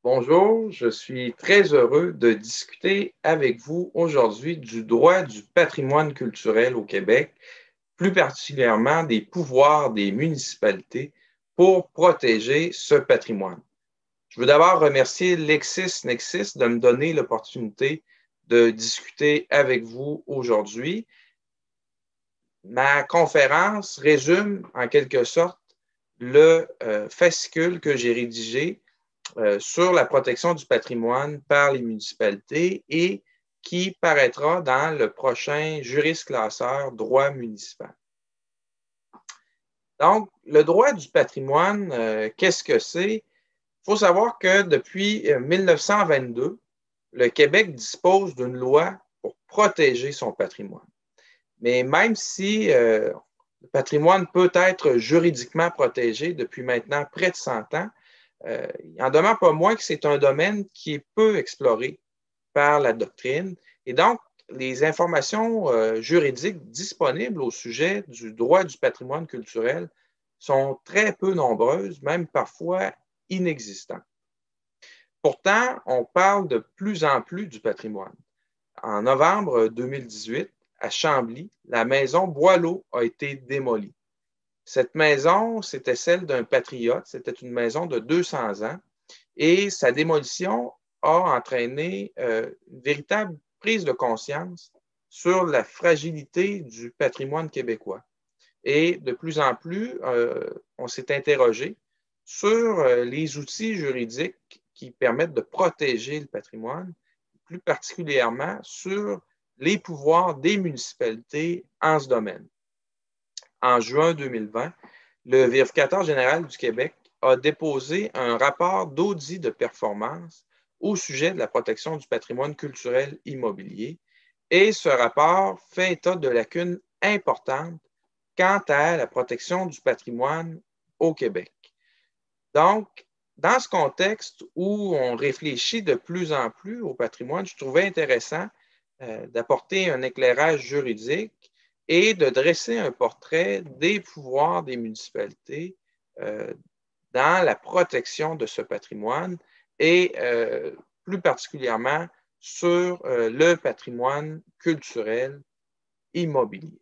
Bonjour, je suis très heureux de discuter avec vous aujourd'hui du droit du patrimoine culturel au Québec, plus particulièrement des pouvoirs des municipalités pour protéger ce patrimoine. Je veux d'abord remercier LexisNexis de me donner l'opportunité de discuter avec vous aujourd'hui. Ma conférence résume en quelque sorte le fascicule que j'ai rédigé sur la protection du patrimoine par les municipalités et qui paraîtra dans le prochain Juris Classeur droit municipal. Donc, le droit du patrimoine, qu'est-ce que c'est? Il faut savoir que depuis 1922, le Québec dispose d'une loi pour protéger son patrimoine. Mais même si le patrimoine peut être juridiquement protégé depuis maintenant près de 100 ans, il n'en demeure pas moins que c'est un domaine qui est peu exploré par la doctrine. Et donc, les informations juridiques disponibles au sujet du droit du patrimoine culturel sont très peu nombreuses, même parfois inexistantes. Pourtant, on parle de plus en plus du patrimoine. En novembre 2018, à Chambly, la maison Boileau a été démolie. Cette maison, c'était celle d'un patriote, c'était une maison de 200 ans et sa démolition a entraîné une véritable prise de conscience sur la fragilité du patrimoine québécois. Et de plus en plus, on s'est interrogé sur les outils juridiques qui permettent de protéger le patrimoine, plus particulièrement sur les pouvoirs des municipalités en ce domaine. En juin 2020, le vérificateur général du Québec a déposé un rapport d'audit de performance au sujet de la protection du patrimoine culturel immobilier et ce rapport fait état de lacunes importantes quant à la protection du patrimoine au Québec. Donc, dans ce contexte où on réfléchit de plus en plus au patrimoine, je trouvais intéressant d'apporter un éclairage juridique et de dresser un portrait des pouvoirs des municipalités dans la protection de ce patrimoine et plus particulièrement sur le patrimoine culturel immobilier.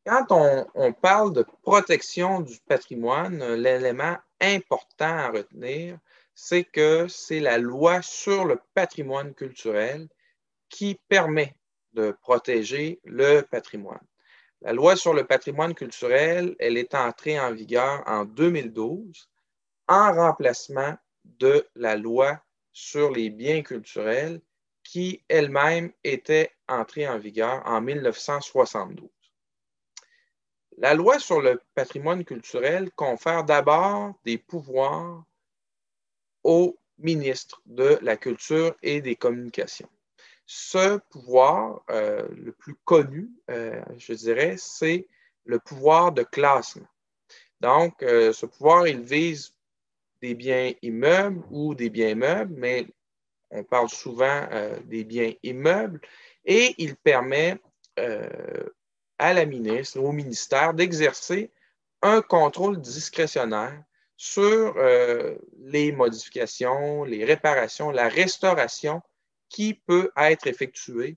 Quand on parle de protection du patrimoine, l'élément important à retenir, c'est que c'est la loi sur le patrimoine culturel qui permet de protéger le patrimoine. La loi sur le patrimoine culturel, elle est entrée en vigueur en 2012 en remplacement de la loi sur les biens culturels qui elle-même était entrée en vigueur en 1972. La loi sur le patrimoine culturel confère d'abord des pouvoirs au ministre de la Culture et des Communications. Ce pouvoir, le plus connu, je dirais, c'est le pouvoir de classement. Donc, ce pouvoir, il vise des biens immeubles ou des biens meubles, mais on parle souvent des biens immeubles, et il permet à la ministre, au ministère, d'exercer un contrôle discrétionnaire sur les modifications, les réparations, la restauration qui peut être effectuée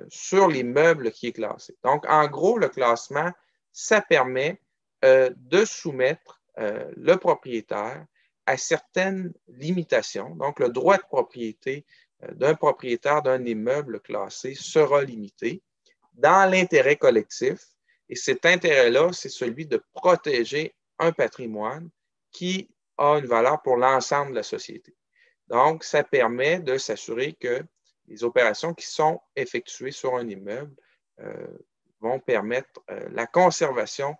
sur les meubles qui est classé. Donc, en gros, le classement, ça permet de soumettre le propriétaire à certaines limitations. Donc, le droit de propriété d'un propriétaire d'un immeuble classé sera limité dans l'intérêt collectif. Et cet intérêt-là, c'est celui de protéger un patrimoine qui a une valeur pour l'ensemble de la société. Donc, ça permet de s'assurer que les opérations qui sont effectuées sur un immeuble vont permettre la conservation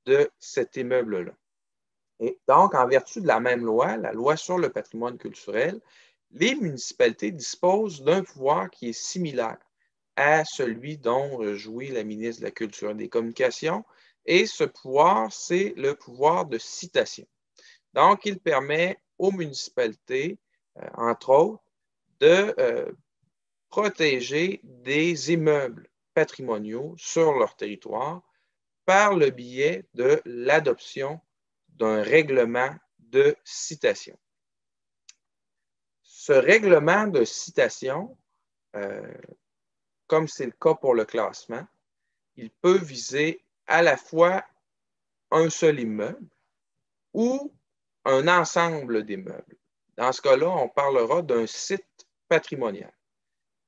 de cet immeuble-là. Et donc, en vertu de la même loi, la loi sur le patrimoine culturel, les municipalités disposent d'un pouvoir qui est similaire à celui dont jouit la ministre de la Culture et des Communications. Et ce pouvoir, c'est le pouvoir de citation. Donc, il permet aux municipalités, entre autres, de protéger des immeubles patrimoniaux sur leur territoire par le biais de l'adoption d'un règlement de citation. Ce règlement de citation, comme c'est le cas pour le classement, il peut viser à la fois un seul immeuble ou un ensemble d'immeubles. Dans ce cas-là, on parlera d'un site patrimonial.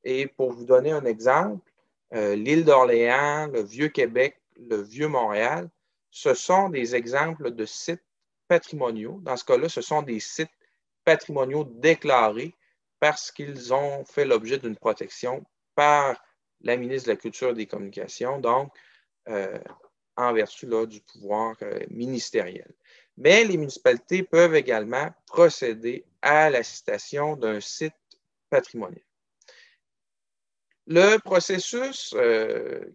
Et pour vous donner un exemple, l'île d'Orléans, le Vieux-Québec, le Vieux-Montréal, ce sont des exemples de sites patrimoniaux. Dans ce cas-là, ce sont des sites patrimoniaux déclarés parce qu'ils ont fait l'objet d'une protection par la ministre de la Culture et des Communications, donc en vertu là, du pouvoir ministériel. Mais les municipalités peuvent également procéder à la citation d'un site patrimonial. Le processus,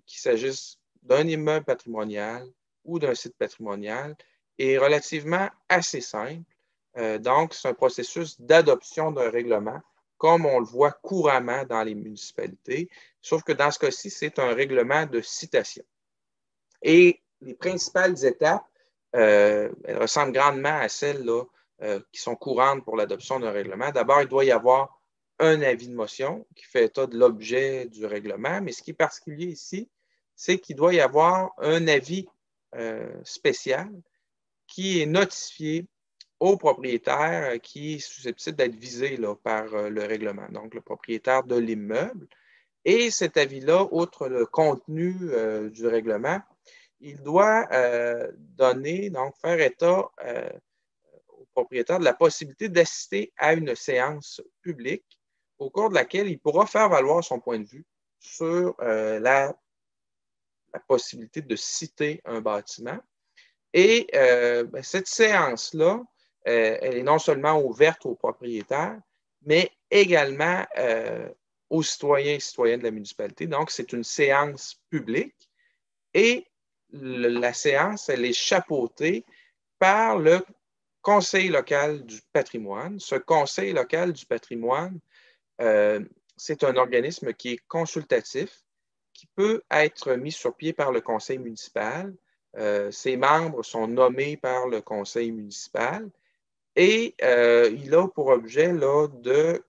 qu'il s'agisse d'un immeuble patrimonial ou d'un site patrimonial, est relativement assez simple. Donc, c'est un processus d'adoption d'un règlement, comme on le voit couramment dans les municipalités, sauf que dans ce cas-ci, c'est un règlement de citation. Et les principales étapes, elles ressemblent grandement à celles là, qui sont courantes pour l'adoption d'un règlement. D'abord, il doit y avoir un avis de motion qui fait état de l'objet du règlement, mais ce qui est particulier ici, c'est qu'il doit y avoir un avis spécial qui est notifié au propriétaire qui est susceptible d'être visé là, par le règlement, donc le propriétaire de l'immeuble. Et cet avis-là, outre le contenu du règlement, il doit donner, donc faire état au propriétaire de la possibilité d'assister à une séance publique au cours de laquelle il pourra faire valoir son point de vue sur la possibilité de citer un bâtiment. Et cette séance-là, elle est non seulement ouverte aux propriétaires, mais également aux citoyens et citoyennes de la municipalité. Donc, c'est une séance publique et la séance, elle est chapeautée par le Conseil local du patrimoine. Ce Conseil local du patrimoine, c'est un organisme qui est consultatif, qui peut être mis sur pied par le conseil municipal. Ses membres sont nommés par le conseil municipal et il a pour objet là, de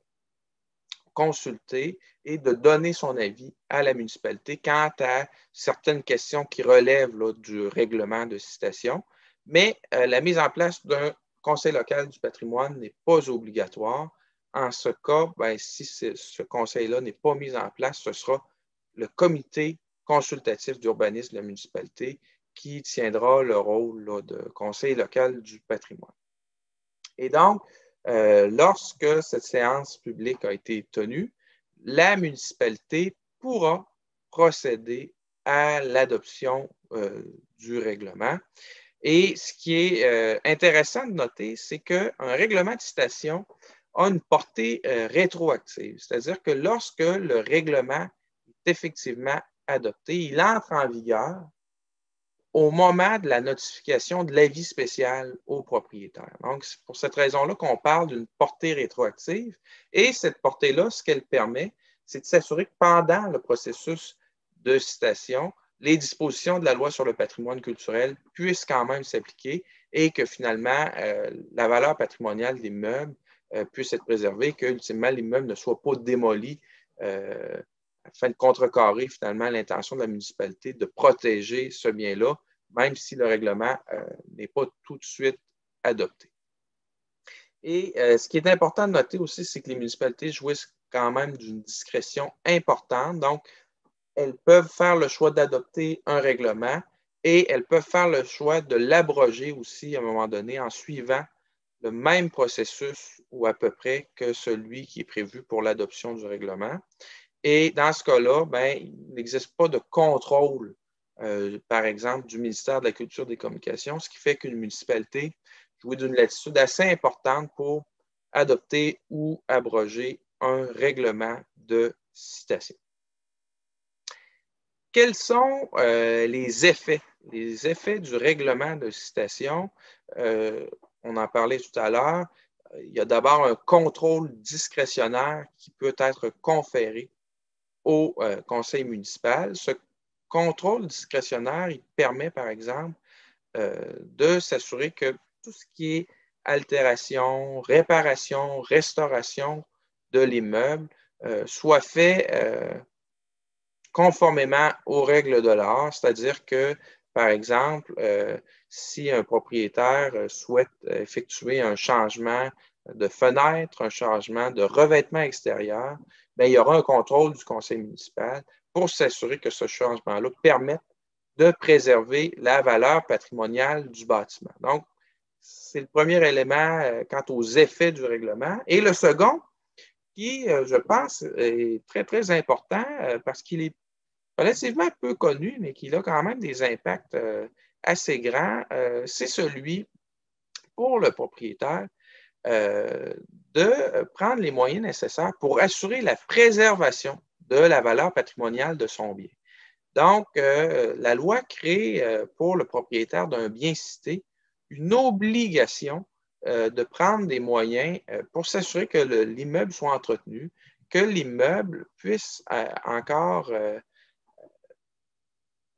consulter et de donner son avis à la municipalité quant à certaines questions qui relèvent là, du règlement de citation. Mais la mise en place d'un conseil local du patrimoine n'est pas obligatoire. En ce cas, ben, si ce conseil-là n'est pas mis en place, ce sera le comité consultatif d'urbanisme de la municipalité qui tiendra le rôle là, de conseil local du patrimoine. Et donc, lorsque cette séance publique a été tenue, la municipalité pourra procéder à l'adoption du règlement. Et ce qui est intéressant de noter, c'est qu'un règlement de citation a une portée rétroactive, c'est-à-dire que lorsque le règlement est effectivement adopté, il entre en vigueur au moment de la notification de l'avis spécial au propriétaire. Donc, c'est pour cette raison-là qu'on parle d'une portée rétroactive. Et cette portée-là, ce qu'elle permet, c'est de s'assurer que pendant le processus de citation, les dispositions de la loi sur le patrimoine culturel puissent quand même s'appliquer et que finalement, la valeur patrimoniale de l'immeuble puisse être préservée, que ultimement, l'immeuble ne soit pas démoli afin de contrecarrer finalement l'intention de la municipalité de protéger ce bien-là, même si le règlement n'est pas tout de suite adopté. Et ce qui est important de noter aussi, c'est que les municipalités jouissent quand même d'une discrétion importante. Donc, elles peuvent faire le choix d'adopter un règlement et elles peuvent faire le choix de l'abroger aussi à un moment donné en suivant le même processus ou à peu près que celui qui est prévu pour l'adoption du règlement. Et dans ce cas-là, ben, il n'existe pas de contrôle, par exemple, du ministère de la Culture et des Communications, ce qui fait qu'une municipalité jouit d'une latitude assez importante pour adopter ou abroger un règlement de citation. Quels sont les effets du règlement de citation? On en parlait tout à l'heure. Il y a d'abord un contrôle discrétionnaire qui peut être conféré au conseil municipal. Ce contrôle discrétionnaire, il permet, par exemple, de s'assurer que tout ce qui est altération, réparation, restauration de l'immeuble soit fait conformément aux règles de l'art, c'est-à-dire que, par exemple, si un propriétaire souhaite effectuer un changement de fenêtre, un changement de revêtement extérieur, bien, il y aura un contrôle du conseil municipal pour s'assurer que ce changement-là permette de préserver la valeur patrimoniale du bâtiment. Donc, c'est le premier élément quant aux effets du règlement. Et le second, qui, je pense, est très, très important parce qu'il est relativement peu connu, mais qui a quand même des impacts assez grands, c'est celui pour le propriétaire de prendre les moyens nécessaires pour assurer la préservation de la valeur patrimoniale de son bien. Donc, la loi crée pour le propriétaire d'un bien cité une obligation de prendre des moyens pour s'assurer que l'immeuble soit entretenu, que l'immeuble puisse encore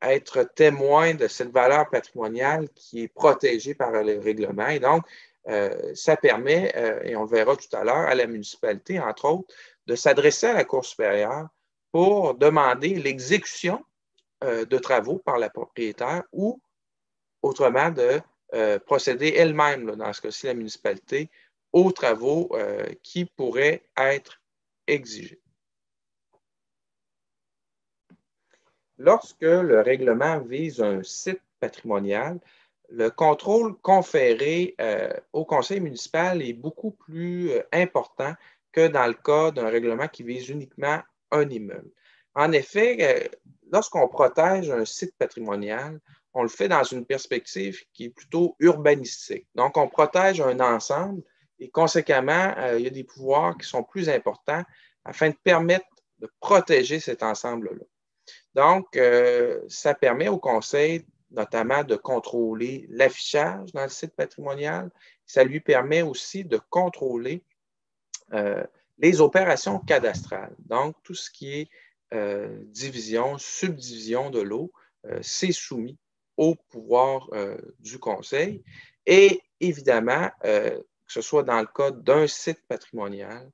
être témoin de cette valeur patrimoniale qui est protégée par le règlement. Et donc, ça permet, et on le verra tout à l'heure, à la municipalité, entre autres, de s'adresser à la Cour supérieure pour demander l'exécution de travaux par la propriétaire ou, autrement, de procéder elle-même, dans ce cas-ci, la municipalité, aux travaux qui pourraient être exigés. Lorsque le règlement vise un site patrimonial, le contrôle conféré au conseil municipal est beaucoup plus important que dans le cas d'un règlement qui vise uniquement un immeuble. En effet, lorsqu'on protège un site patrimonial, on le fait dans une perspective qui est plutôt urbanistique. Donc, on protège un ensemble et conséquemment, il y a des pouvoirs qui sont plus importants afin de permettre de protéger cet ensemble-là. Donc, ça permet au conseil notamment de contrôler l'affichage dans le site patrimonial. Ça lui permet aussi de contrôler les opérations cadastrales. Donc, tout ce qui est division, subdivision de lot, c'est soumis au pouvoir du conseil. Et évidemment, que ce soit dans le cas d'un site patrimonial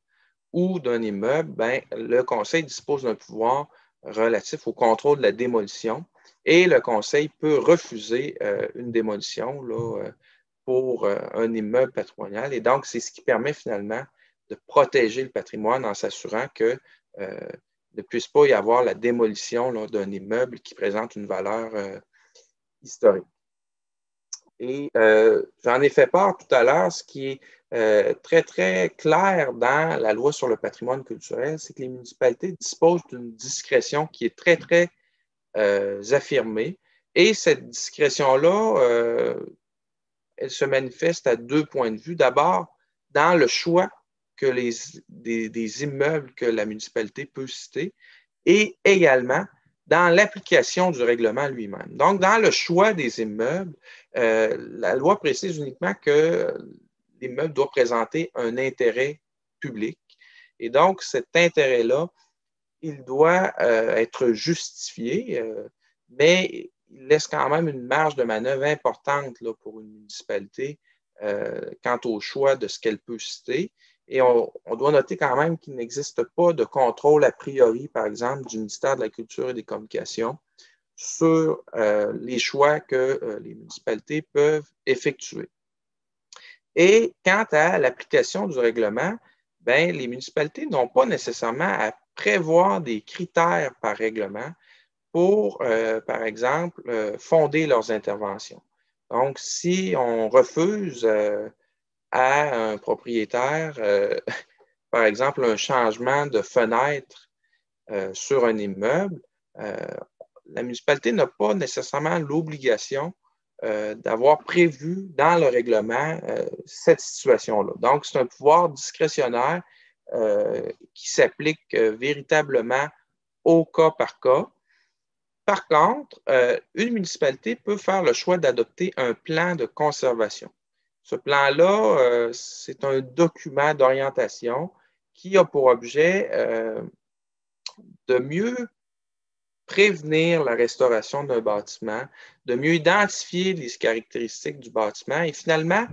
ou d'un immeuble, ben, le conseil dispose d'un pouvoir relatif au contrôle de la démolition et le conseil peut refuser une démolition là, pour un immeuble patrimonial. Et donc, c'est ce qui permet finalement de protéger le patrimoine en s'assurant que ne puisse pas y avoir la démolition d'un immeuble qui présente une valeur historique. Et j'en ai fait part tout à l'heure, ce qui est très, très clair dans la loi sur le patrimoine culturel, c'est que les municipalités disposent d'une discrétion qui est très, très affirmée. Et cette discrétion-là, elle se manifeste à deux points de vue. D'abord, dans le choix que des immeubles que la municipalité peut citer et également dans l'application du règlement lui-même. Donc, dans le choix des immeubles, la loi précise uniquement que l'immeuble doit présenter un intérêt public. Et donc, cet intérêt-là, il doit être justifié, mais il laisse quand même une marge de manœuvre importante là, pour une municipalité quant au choix de ce qu'elle peut citer. Et on doit noter quand même qu'il n'existe pas de contrôle a priori, par exemple, du ministère de la Culture et des Communications sur les choix que les municipalités peuvent effectuer. Et quant à l'application du règlement, bien, les municipalités n'ont pas nécessairement à prévoir des critères par règlement pour, par exemple, fonder leurs interventions. Donc, si on refuse à un propriétaire, par exemple, un changement de fenêtre sur un immeuble, la municipalité n'a pas nécessairement l'obligation d'avoir prévu dans le règlement cette situation-là. Donc, c'est un pouvoir discrétionnaire qui s'applique véritablement au cas par cas. Par contre, une municipalité peut faire le choix d'adopter un plan de conservation. Ce plan-là, c'est un document d'orientation qui a pour objet de mieux prévenir la restauration d'un bâtiment, de mieux identifier les caractéristiques du bâtiment et finalement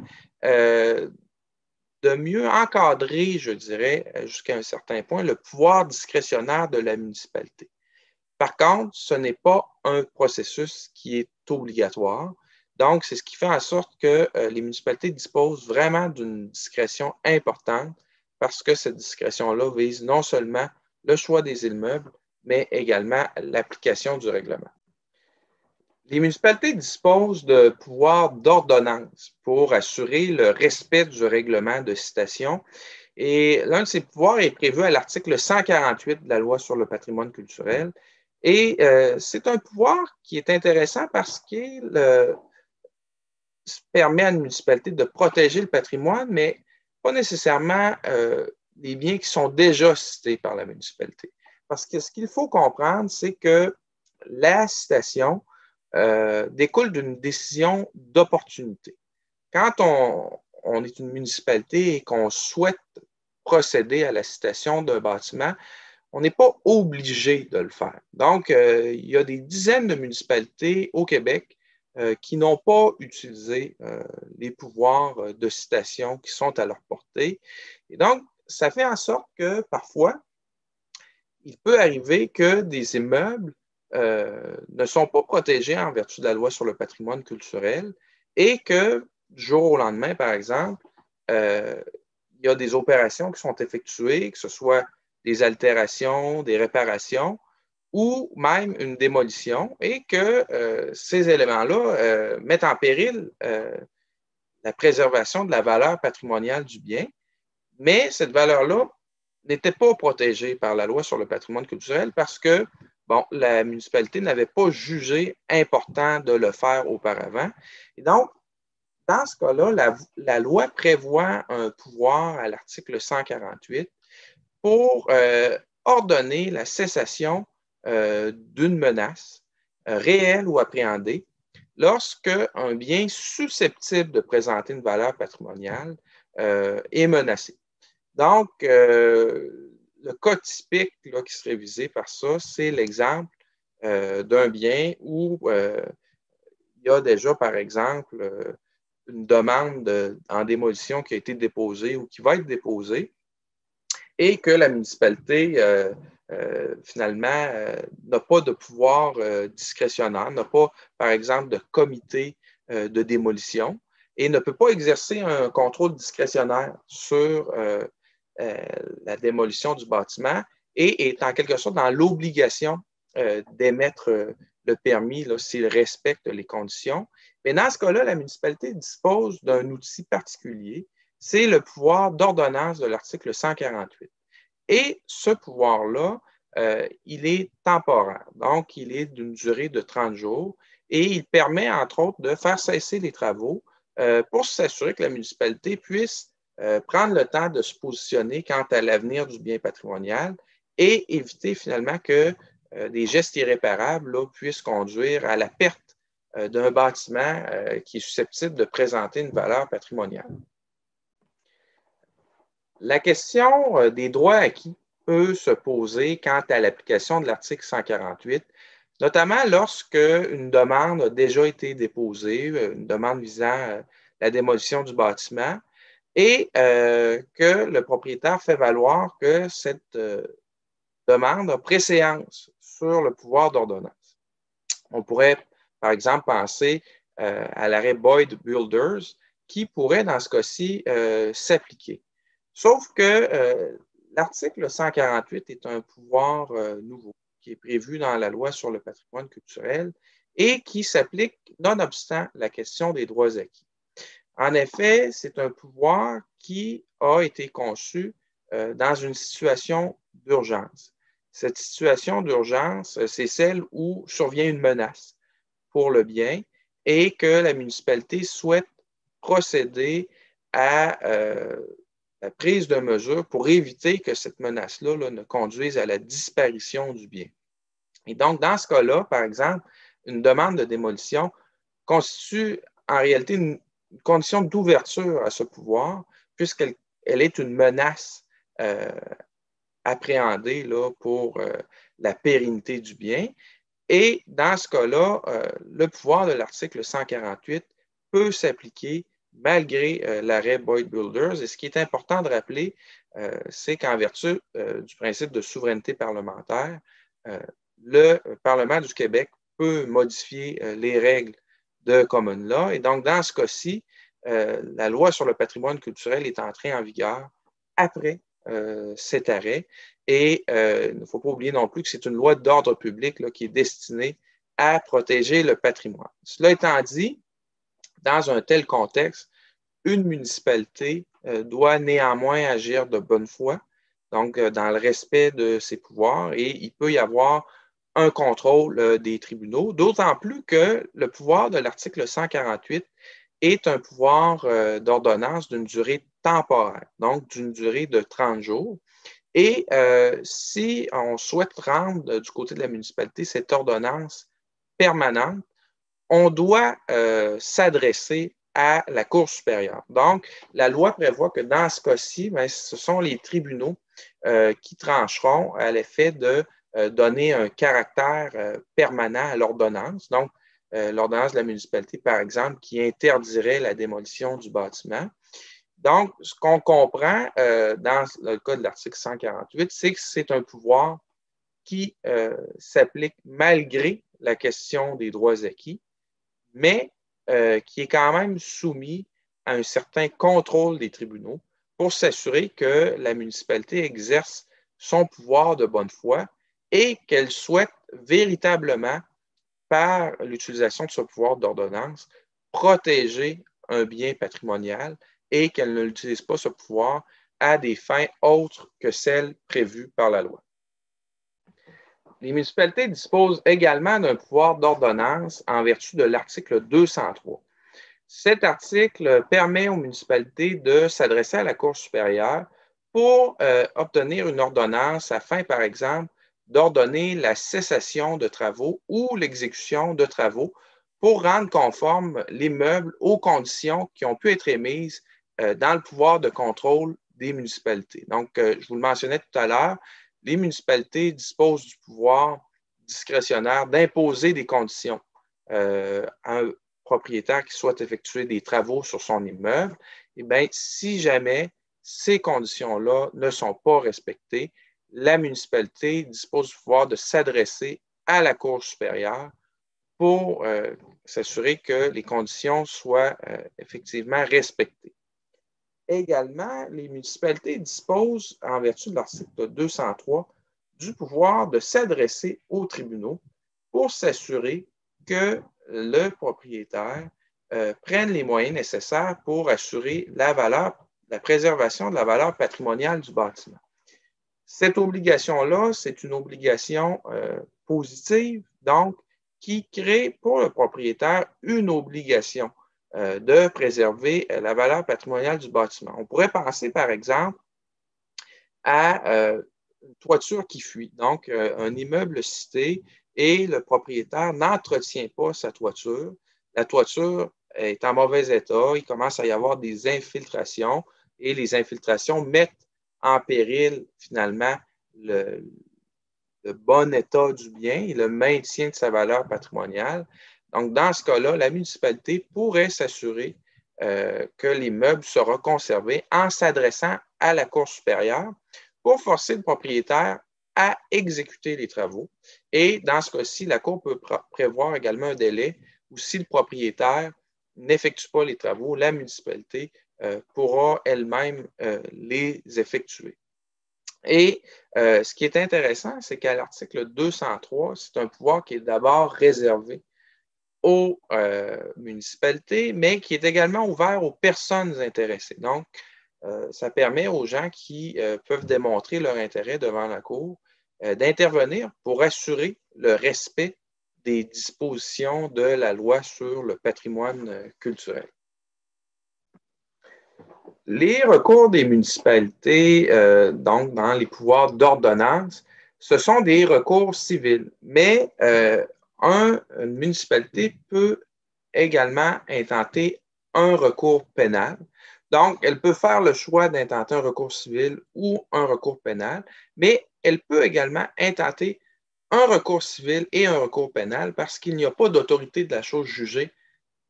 de mieux encadrer, je dirais, jusqu'à un certain point, le pouvoir discrétionnaire de la municipalité. Par contre, ce n'est pas un processus qui est obligatoire. Donc, c'est ce qui fait en sorte que les municipalités disposent vraiment d'une discrétion importante parce que cette discrétion-là vise non seulement le choix des immeubles, mais également l'application du règlement. Les municipalités disposent de pouvoirs d'ordonnance pour assurer le respect du règlement de citation. Et l'un de ces pouvoirs est prévu à l'article 148 de la Loi sur le patrimoine culturel. Et c'est un pouvoir qui est intéressant parce qu'il permet à une municipalité de protéger le patrimoine, mais pas nécessairement les biens qui sont déjà cités par la municipalité. Parce que ce qu'il faut comprendre, c'est que la citation découle d'une décision d'opportunité. Quand on est une municipalité et qu'on souhaite procéder à la citation d'un bâtiment, on n'est pas obligé de le faire. Donc, il y a des dizaines de municipalités au Québec qui n'ont pas utilisé les pouvoirs de citation qui sont à leur portée. Et donc, ça fait en sorte que parfois, il peut arriver que des immeubles ne sont pas protégés en vertu de la loi sur le patrimoine culturel et que du jour au lendemain, par exemple, il y a des opérations qui sont effectuées, que ce soit des altérations, des réparations ou même une démolition et que ces éléments-là mettent en péril la préservation de la valeur patrimoniale du bien, mais cette valeur-là n'était pas protégée par la loi sur le patrimoine culturel parce que bon, la municipalité n'avait pas jugé important de le faire auparavant. Et donc, dans ce cas-là, la loi prévoit un pouvoir à l'article 148 pour ordonner la cessation d'une menace réelle ou appréhendée lorsque un bien susceptible de présenter une valeur patrimoniale est menacé. Donc, le cas typique là, qui serait visé par ça, c'est l'exemple d'un bien où il y a déjà, par exemple, une demande en démolition qui a été déposée ou qui va être déposée et que la municipalité, finalement, n'a pas de pouvoir discrétionnaire, n'a pas, par exemple, de comité de démolition et ne peut pas exercer un contrôle discrétionnaire sur la démolition du bâtiment et est en quelque sorte dans l'obligation d'émettre le permis s'il respecte les conditions. Mais dans ce cas-là, la municipalité dispose d'un outil particulier, c'est le pouvoir d'ordonnance de l'article 148. Et ce pouvoir-là, il est temporaire, donc il est d'une durée de 30 jours et il permet, entre autres, de faire cesser les travaux pour s'assurer que la municipalité puisse prendre le temps de se positionner quant à l'avenir du bien patrimonial et éviter finalement que des gestes irréparables là, puissent conduire à la perte d'un bâtiment qui est susceptible de présenter une valeur patrimoniale. La question des droits acquis peut se poser quant à l'application de l'article 148, notamment lorsque une demande a déjà été déposée, une demande visant la démolition du bâtiment, et que le propriétaire fait valoir que cette demande a préséance sur le pouvoir d'ordonnance. On pourrait, par exemple, penser à l'arrêt Boyd Builders qui pourrait, dans ce cas-ci, s'appliquer. Sauf que l'article 148 est un pouvoir nouveau qui est prévu dans la loi sur le patrimoine culturel et qui s'applique nonobstant la question des droits acquis. En effet, c'est un pouvoir qui a été conçu dans une situation d'urgence. Cette situation d'urgence, c'est celle où survient une menace pour le bien et que la municipalité souhaite procéder à la prise de mesures pour éviter que cette menace-là ne conduise à la disparition du bien. Et donc, dans ce cas-là, par exemple, une demande de démolition constitue en réalité une condition d'ouverture à ce pouvoir, puisqu'elle est une menace appréhendée là, pour la pérennité du bien. Et dans ce cas-là, le pouvoir de l'article 148 peut s'appliquer malgré l'arrêt Boyd Builders. Et ce qui est important de rappeler, c'est qu'en vertu du principe de souveraineté parlementaire, le Parlement du Québec peut modifier les règles de common law. Et donc, dans ce cas-ci, la loi sur le patrimoine culturel est entrée en vigueur après cet arrêt. Et il ne faut pas oublier non plus que c'est une loi d'ordre public là, qui est destinée à protéger le patrimoine. Cela étant dit, dans un tel contexte, une municipalité doit néanmoins agir de bonne foi, donc dans le respect de ses pouvoirs, et il peut y avoir un contrôle des tribunaux, d'autant plus que le pouvoir de l'article 148 est un pouvoir d'ordonnance d'une durée temporaire, donc d'une durée de 30 jours. Et si on souhaite rendre du côté de la municipalité cette ordonnance permanente, on doit s'adresser à la Cour supérieure. Donc, la loi prévoit que dans ce cas-ci, bien, ce sont les tribunaux qui trancheront à l'effet de donner un caractère permanent à l'ordonnance. Donc, l'ordonnance de la municipalité, par exemple, qui interdirait la démolition du bâtiment. Donc, ce qu'on comprend dans le cas de l'article 148, c'est que c'est un pouvoir qui s'applique malgré la question des droits acquis, mais qui est quand même soumis à un certain contrôle des tribunaux pour s'assurer que la municipalité exerce son pouvoir de bonne foi et qu'elle souhaite véritablement, par l'utilisation de ce pouvoir d'ordonnance, protéger un bien patrimonial et qu'elle ne l'utilise pas, ce pouvoir, à des fins autres que celles prévues par la loi. Les municipalités disposent également d'un pouvoir d'ordonnance en vertu de l'article 203. Cet article permet aux municipalités de s'adresser à la Cour supérieure pour obtenir une ordonnance afin, par exemple, d'ordonner la cessation de travaux ou l'exécution de travaux pour rendre conformes l'immeuble aux conditions qui ont pu être émises dans le pouvoir de contrôle des municipalités. Donc, je vous le mentionnais tout à l'heure, les municipalités disposent du pouvoir discrétionnaire d'imposer des conditions à un propriétaire qui souhaite effectuer des travaux sur son immeuble. Eh bien, si jamais ces conditions-là ne sont pas respectées, la municipalité dispose du pouvoir de s'adresser à la Cour supérieure pour s'assurer que les conditions soient effectivement respectées. Également, les municipalités disposent, en vertu de l'article 203, du pouvoir de s'adresser aux tribunaux pour s'assurer que le propriétaire prenne les moyens nécessaires pour assurer la préservation de la valeur patrimoniale du bâtiment. Cette obligation-là, c'est une obligation positive, donc, qui crée pour le propriétaire une obligation de préserver la valeur patrimoniale du bâtiment. On pourrait penser, par exemple, à une toiture qui fuit, donc un immeuble cité et le propriétaire n'entretient pas sa toiture. La toiture est en mauvais état, il commence à y avoir des infiltrations et les infiltrations mettent en péril finalement le bon état du bien et le maintien de sa valeur patrimoniale. Donc, dans ce cas-là, la municipalité pourrait s'assurer que l'immeuble sera conservé en s'adressant à la Cour supérieure pour forcer le propriétaire à exécuter les travaux. Et dans ce cas-ci, la Cour peut prévoir également un délai où si le propriétaire n'effectue pas les travaux, la municipalité pourra elle-même les effectuer. Et ce qui est intéressant, c'est qu'à l'article 203, c'est un pouvoir qui est d'abord réservé aux municipalités, mais qui est également ouvert aux personnes intéressées. Donc, ça permet aux gens qui peuvent démontrer leur intérêt devant la Cour d'intervenir pour assurer le respect des dispositions de la loi sur le patrimoine culturel. Les recours des municipalités, donc dans les pouvoirs d'ordonnance, ce sont des recours civils, mais une municipalité peut également intenter un recours pénal. Donc, elle peut faire le choix d'intenter un recours civil ou un recours pénal, mais elle peut également intenter un recours civil et un recours pénal parce qu'il n'y a pas d'autorité de la chose jugée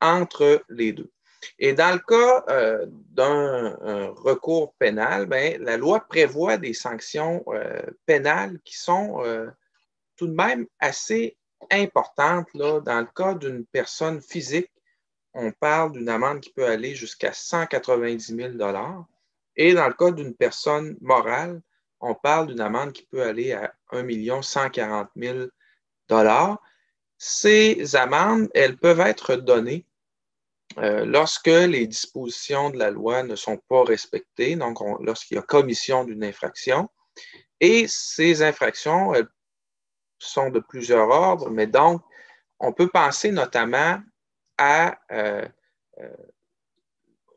entre les deux. Et dans le cas d'un recours pénal, bien, la loi prévoit des sanctions pénales qui sont tout de même assez importantes. Là. Dans le cas d'une personne physique, on parle d'une amende qui peut aller jusqu'à 190 000 $. Et dans le cas d'une personne morale, on parle d'une amende qui peut aller à 1 140 000 $. Ces amendes, elles peuvent être données lorsque les dispositions de la loi ne sont pas respectées, donc lorsqu'il y a commission d'une infraction. Et ces infractions, elles sont de plusieurs ordres, mais donc, on peut penser notamment à un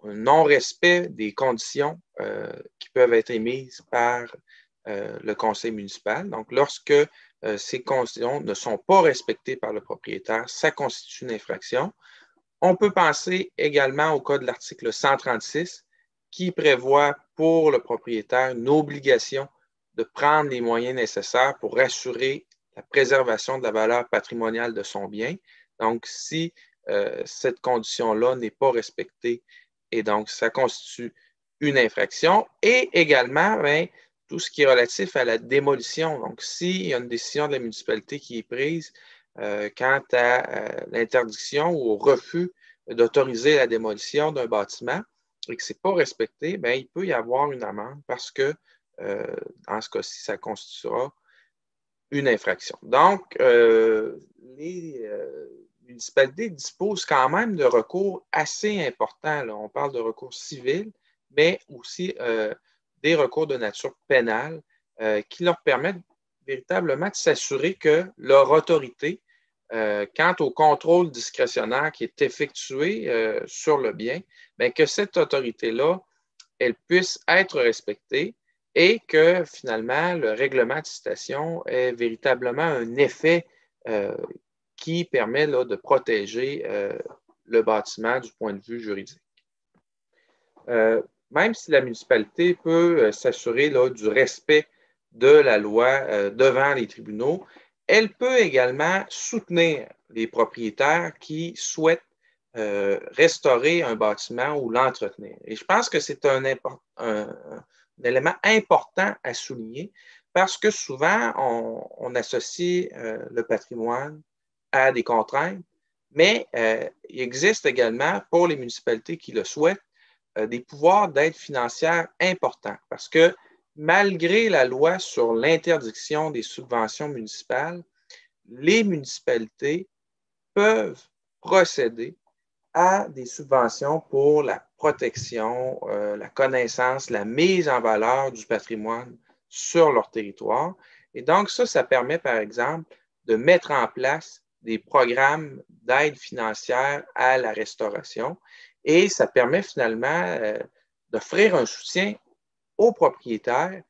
non-respect des conditions qui peuvent être émises par le conseil municipal. Donc, lorsque ces conditions ne sont pas respectées par le propriétaire, ça constitue une infraction. On peut penser également au cas de l'article 136 qui prévoit pour le propriétaire une obligation de prendre les moyens nécessaires pour assurer la préservation de la valeur patrimoniale de son bien. Donc, si cette condition-là n'est pas respectée, et donc ça constitue une infraction. Et également, bien, tout ce qui est relatif à la démolition. Donc, s'il y a une décision de la municipalité qui est prise quant à l'interdiction ou au refus d'autoriser la démolition d'un bâtiment et que ce n'est pas respecté, bien, il peut y avoir une amende parce que dans ce cas-ci, ça constituera une infraction. Donc, les municipalités disposent quand même de recours assez importants. Là. On parle de recours civils, mais aussi des recours de nature pénale qui leur permettent véritablement de s'assurer que leur autorité, quant au contrôle discrétionnaire qui est effectué sur le bien, bien, que cette autorité-là, elle puisse être respectée et que finalement, le règlement de citation ait véritablement un effet qui permet là, de protéger le bâtiment du point de vue juridique. Même si la municipalité peut s'assurer du respect de la loi devant les tribunaux, elle peut également soutenir les propriétaires qui souhaitent restaurer un bâtiment ou l'entretenir. Et je pense que c'est un élément important à souligner parce que souvent, on associe le patrimoine à des contraintes, mais il existe également pour les municipalités qui le souhaitent des pouvoirs d'aide financière importants parce que malgré la loi sur l'interdiction des subventions municipales, les municipalités peuvent procéder à des subventions pour la protection, la connaissance, la mise en valeur du patrimoine sur leur territoire. Et donc, ça permet, par exemple, de mettre en place des programmes d'aide financière à la restauration et ça permet finalement d'offrir un soutien aux propriétaires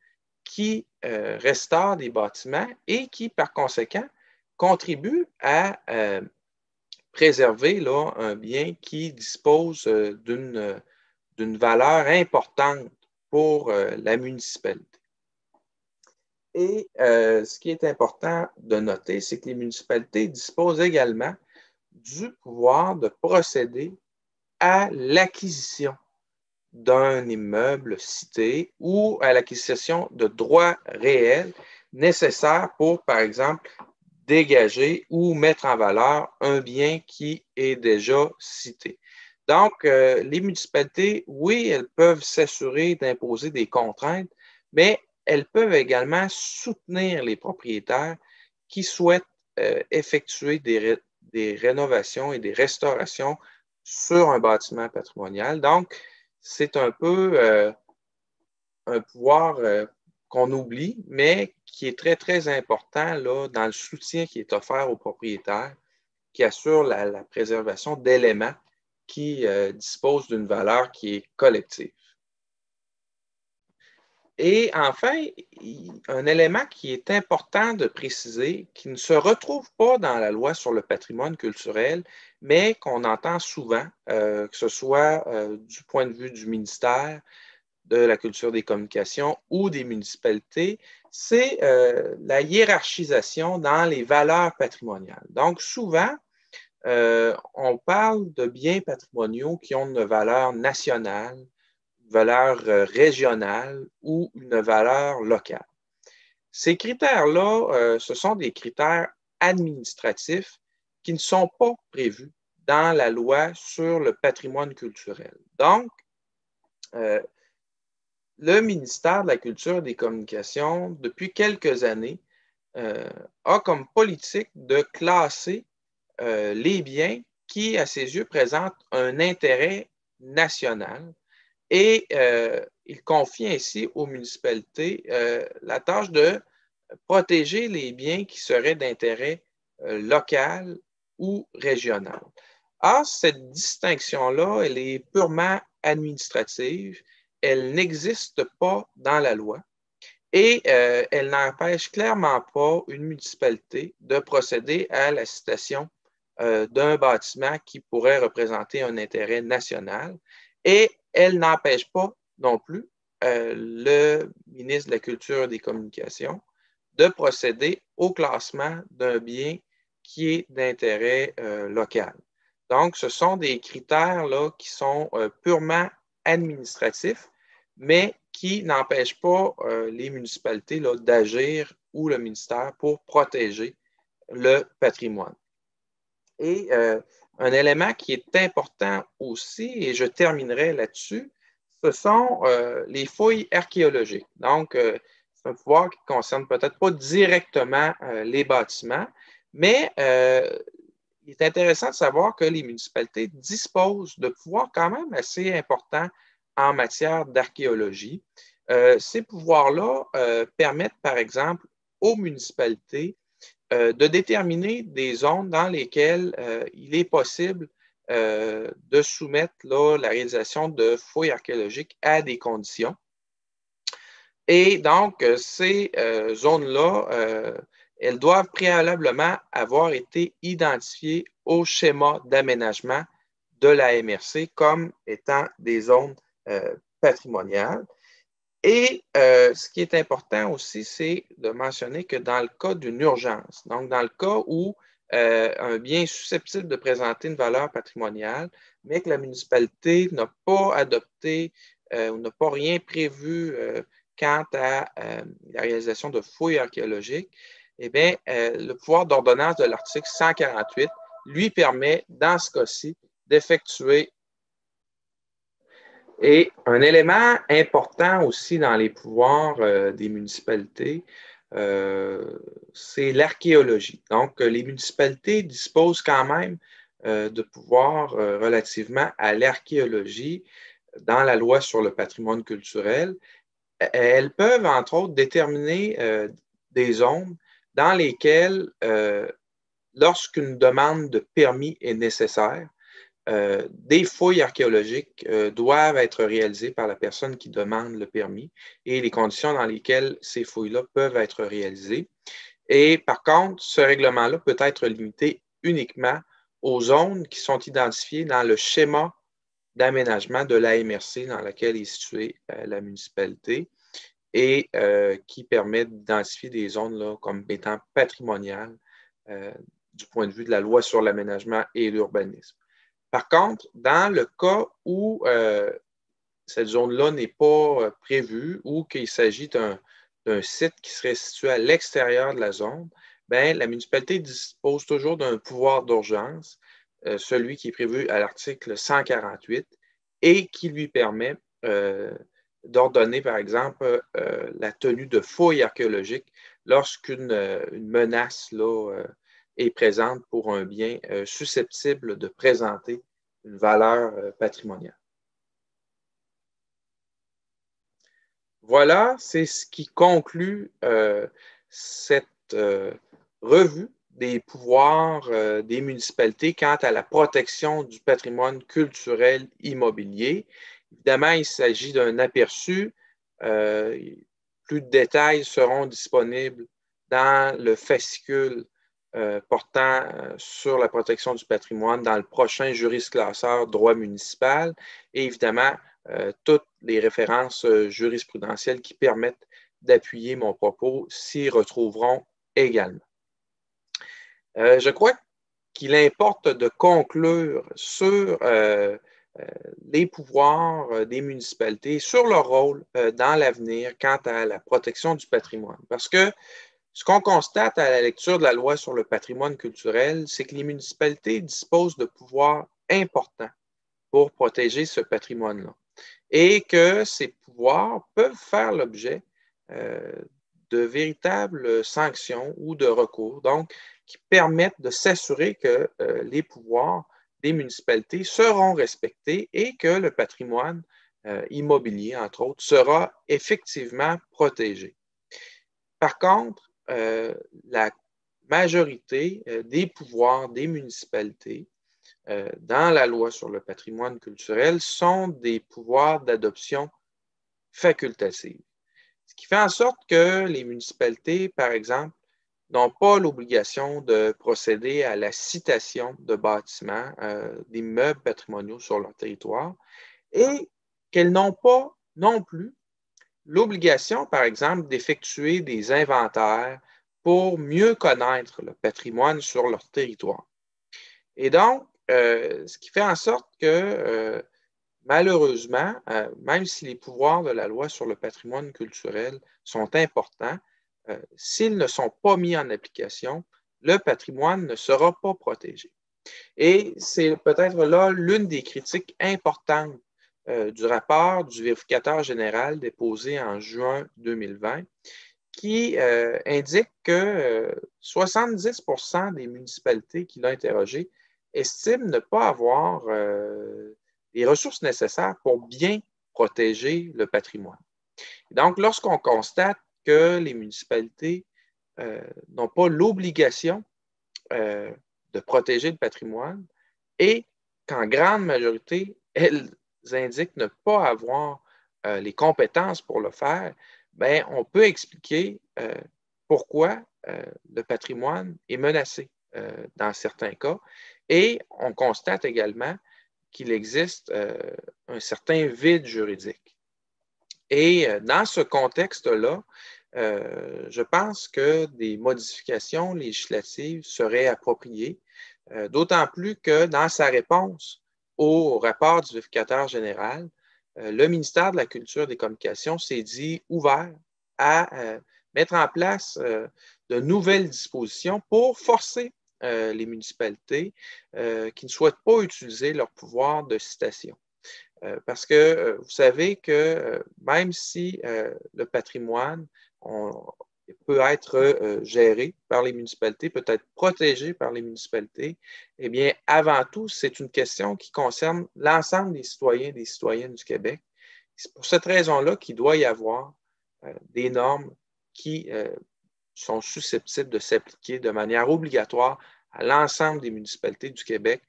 qui restaurent des bâtiments et qui, par conséquent, contribuent à préserver là, un bien qui dispose d'une valeur importante pour la municipalité. Et ce qui est important de noter, c'est que les municipalités disposent également du pouvoir de procéder à l'acquisition d'un immeuble cité ou à l'acquisition de droits réels nécessaires pour, par exemple, dégager ou mettre en valeur un bien qui est déjà cité. Donc, les municipalités, oui, elles peuvent s'assurer d'imposer des contraintes, mais elles peuvent également soutenir les propriétaires qui souhaitent effectuer des rénovations et des restaurations sur un bâtiment patrimonial. Donc, c'est un peu un pouvoir qu'on oublie, mais qui est très, très important là, dans le soutien qui est offert aux propriétaires, qui assure la préservation d'éléments qui disposent d'une valeur qui est collective. Et enfin, un élément qui est important de préciser, qui ne se retrouve pas dans la loi sur le patrimoine culturel, mais qu'on entend souvent, que ce soit du point de vue du ministère de la culture des communications ou des municipalités, c'est la hiérarchisation dans les valeurs patrimoniales. Donc, souvent, on parle de biens patrimoniaux qui ont une valeur nationale, une valeur régionale ou une valeur locale. Ces critères-là, ce sont des critères administratifs qui ne sont pas prévus dans la loi sur le patrimoine culturel. Donc, le ministère de la Culture et des Communications, depuis quelques années, a comme politique de classer les biens qui, à ses yeux, présentent un intérêt national et il confie ainsi aux municipalités la tâche de protéger les biens qui seraient d'intérêt local ou régional. Or, cette distinction-là, elle est purement administrative, elle n'existe pas dans la loi et elle n'empêche clairement pas une municipalité de procéder à la citation d'un bâtiment qui pourrait représenter un intérêt national et elle n'empêche pas non plus le ministre de la Culture et des Communications de procéder au classement d'un bien qui est d'intérêt local. Donc, ce sont des critères là, qui sont purement administratifs, mais qui n'empêchent pas les municipalités là, d'agir ou le ministère pour protéger le patrimoine. Et un élément qui est important aussi, et je terminerai là-dessus, ce sont les fouilles archéologiques. Donc, c'est un pouvoir qui ne concerne peut-être pas directement les bâtiments, mais il est intéressant de savoir que les municipalités disposent de pouvoirs quand même assez importants en matière d'archéologie. Ces pouvoirs-là permettent, par exemple, aux municipalités de déterminer des zones dans lesquelles il est possible de soumettre là, la réalisation de fouilles archéologiques à des conditions. Et donc, ces zones-là, elles doivent préalablement avoir été identifiées au schéma d'aménagement de la MRC comme étant des zones patrimoniales. Et ce qui est important aussi, c'est de mentionner que dans le cas d'une urgence, donc dans le cas où un bien est susceptible de présenter une valeur patrimoniale, mais que la municipalité n'a pas adopté ou n'a pas rien prévu quant à la réalisation de fouilles archéologiques, eh bien, le pouvoir d'ordonnance de l'article 148 lui permet, dans ce cas-ci, d'effectuer. Et un élément important aussi dans les pouvoirs des municipalités, c'est l'archéologie. Donc, les municipalités disposent quand même de pouvoirs relativement à l'archéologie dans la loi sur le patrimoine culturel. Elles peuvent, entre autres, déterminer des zones dans lesquelles, lorsqu'une demande de permis est nécessaire, des fouilles archéologiques doivent être réalisées par la personne qui demande le permis et les conditions dans lesquelles ces fouilles-là peuvent être réalisées. Et par contre, ce règlement-là peut être limité uniquement aux zones qui sont identifiées dans le schéma d'aménagement de la MRC dans laquelle est située la municipalité et qui permet d'identifier des zones là, comme étant patrimoniales du point de vue de la loi sur l'aménagement et l'urbanisme. Par contre, dans le cas où cette zone-là n'est pas prévue ou qu'il s'agit d'un site qui serait situé à l'extérieur de la zone, bien, la municipalité dispose toujours d'un pouvoir d'urgence, celui qui est prévu à l'article 148, et qui lui permet d'ordonner, par exemple, la tenue de fouilles archéologiques lorsqu'une menace là, est présente pour un bien susceptible de présenter une valeur patrimoniale. Voilà, c'est ce qui conclut cette revue des pouvoirs des municipalités quant à la protection du patrimoine culturel immobilier. Évidemment, il s'agit d'un aperçu. Plus de détails seront disponibles dans le fascicule portant sur la protection du patrimoine dans le prochain jurisclasseur droit municipal et évidemment toutes les références jurisprudentielles qui permettent d'appuyer mon propos s'y retrouveront également. Je crois qu'il importe de conclure sur les pouvoirs des municipalités, sur leur rôle dans l'avenir quant à la protection du patrimoine. Parce que ce qu'on constate à la lecture de la loi sur le patrimoine culturel, c'est que les municipalités disposent de pouvoirs importants pour protéger ce patrimoine-là et que ces pouvoirs peuvent faire l'objet de véritables sanctions ou de recours, donc qui permettent de s'assurer que les pouvoirs des municipalités seront respectés et que le patrimoine immobilier, entre autres, sera effectivement protégé. Par contre, la majorité des pouvoirs des municipalités dans la loi sur le patrimoine culturel sont des pouvoirs d'adoption facultative. Ce qui fait en sorte que les municipalités, par exemple, n'ont pas l'obligation de procéder à la citation de bâtiments, d'immeubles patrimoniaux sur leur territoire et qu'elles n'ont pas non plus l'obligation, par exemple, d'effectuer des inventaires pour mieux connaître le patrimoine sur leur territoire. Et donc, ce qui fait en sorte que, malheureusement, même si les pouvoirs de la loi sur le patrimoine culturel sont importants, s'ils ne sont pas mis en application, le patrimoine ne sera pas protégé. Et c'est peut-être là l'une des critiques importantes du rapport du vérificateur général déposé en juin 2020, qui indique que 70% des municipalités qu'il a interrogées estiment ne pas avoir les ressources nécessaires pour bien protéger le patrimoine. Donc, lorsqu'on constate que les municipalités n'ont pas l'obligation de protéger le patrimoine et qu'en grande majorité, elles indiquent ne pas avoir les compétences pour le faire, bien, on peut expliquer pourquoi le patrimoine est menacé dans certains cas. Et on constate également qu'il existe un certain vide juridique. Et dans ce contexte-là, je pense que des modifications législatives seraient appropriées, d'autant plus que dans sa réponse au rapport du vérificateur général, le ministère de la Culture et des Communications s'est dit ouvert à mettre en place de nouvelles dispositions pour forcer les municipalités qui ne souhaitent pas utiliser leur pouvoir de citation. Parce que vous savez que même si le patrimoine peut être géré par les municipalités, peut être protégé par les municipalités, eh bien, avant tout, c'est une question qui concerne l'ensemble des citoyens et des citoyennes du Québec. C'est pour cette raison-là qu'il doit y avoir des normes qui sont susceptibles de s'appliquer de manière obligatoire à l'ensemble des municipalités du Québec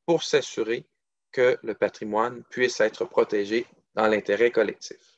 pour s'assurer que le patrimoine puisse être protégé dans l'intérêt collectif.